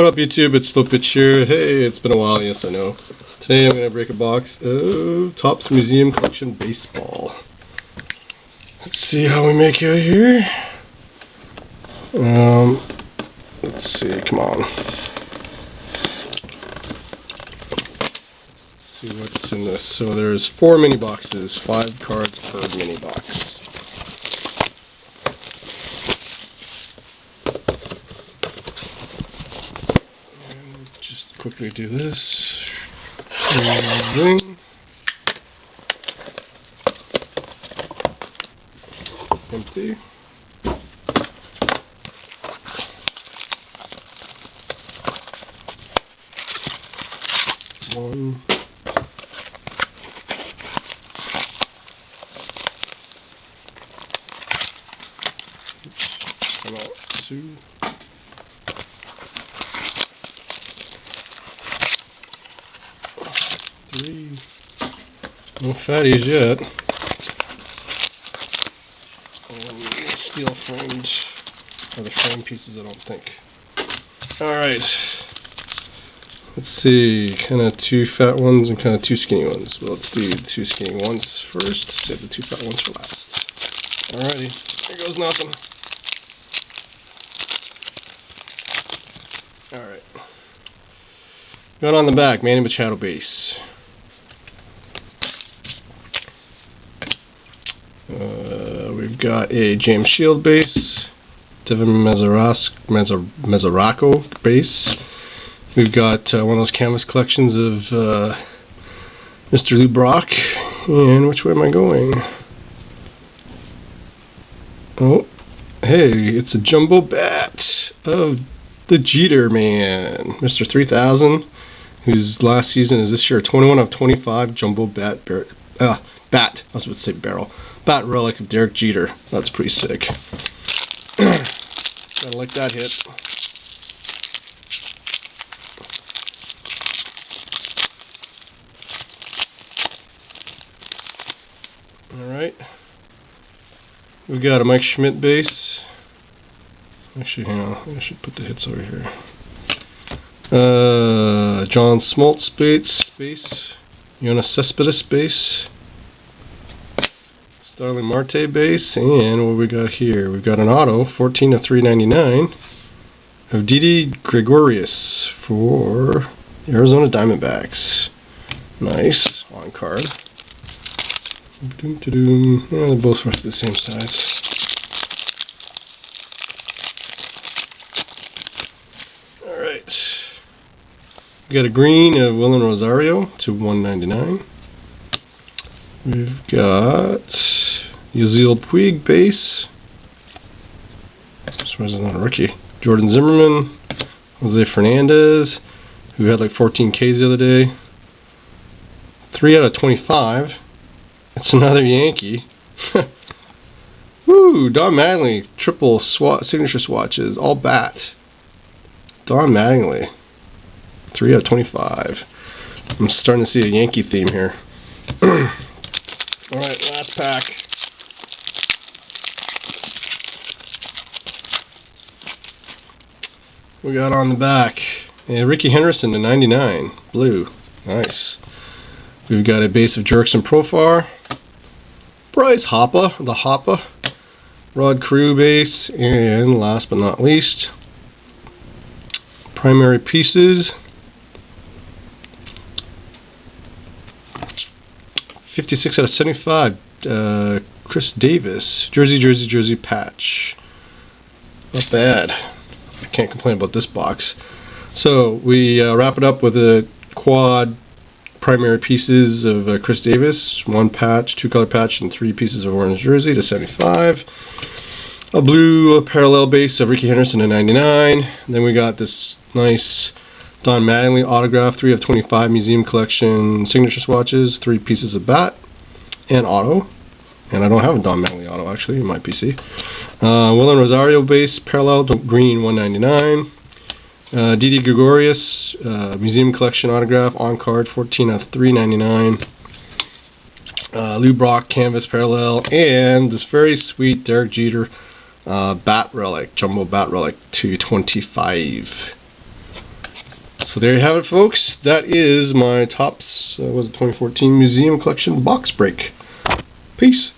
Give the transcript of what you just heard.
What up, YouTube? It's Slowpitch here. Hey, it's been a while, yes I know. Today I'm going to break a box of Topps Museum Collection Baseball. Let's see how we make out here. Let's see, come on. Let's see what's in this. So there's 4 mini boxes, 5 cards per mini box. Quickly do this. Ring. Empty. One. Come out. 2. No fatties yet. Steel framed, or the frame pieces, I don't think. Alright. Let's see, kind of 2 fat ones and kind of 2 skinny ones. Well, let's do the 2 skinny ones first, save the 2 fat ones for last. Alrighty, here goes nothing. Alright. Got on the back, Manny Machado base. We've got a James Shield base, Devin Mesoraco base. We've got one of those canvas collections of Mr. Lou Brock. And which way am I going? Oh, hey, it's a jumbo bat of the Jeter man, Mr. 3000, whose last season is this year, 21 of 25 jumbo bat. I was about to say barrel. Bat relic of Derek Jeter. That's pretty sick. Gotta like that hit. Alright. We've got a Mike Schmidt base. Actually, hang on. I should put the hits over here. John Smoltz base. Jonas Cespedes base. Starling Marte base, and what we got here? We've got an auto, 14 of 399, of Didi Gregorius for the Arizona Diamondbacks. Nice, on card. Yeah, they're both roughly the same size. Alright. We got a green of Willen Rosario to 199. We've got Yasiel Puig base. This one's not a rookie. Jordan Zimmerman, Jose Fernandez, who had like 14 Ks the other day. 3 out of 25. It's another Yankee. Woo! Don Mattingly, triple signature swatches, all bat. Don Mattingly, 3 out of 25. I'm starting to see a Yankee theme here. Alright, last pack. We got on the back Ricky Henderson to 99, blue, nice. We've got a base of Jurickson Profar, Bryce Harper, the Hopper, Rod Carew base, and last but not least, primary pieces, 56 out of 75, Chris Davis, jersey patch, not bad. I can't complain about this box. So we wrap it up with a quad primary pieces of Chris Davis, 1 patch, 2 color patch, and 3 pieces of orange jersey to 75. A blue parallel base of Ricky Henderson to 99. And then we got this nice Don Mattingly autograph, 3 of 25 museum collection signature swatches, 3 pieces of bat, and auto. And I don't have a Don Mattingly auto actually in my PC. Willen Rosario base, parallel to green, 199. Didi Gregorius, museum collection autograph, on card, 14 of 399. Lou Brock canvas parallel, and this very sweet Derek Jeter bat relic, jumbo bat relic, 225. So there you have it, folks. That is my Topps was it 2014 Museum Collection box break. Peace.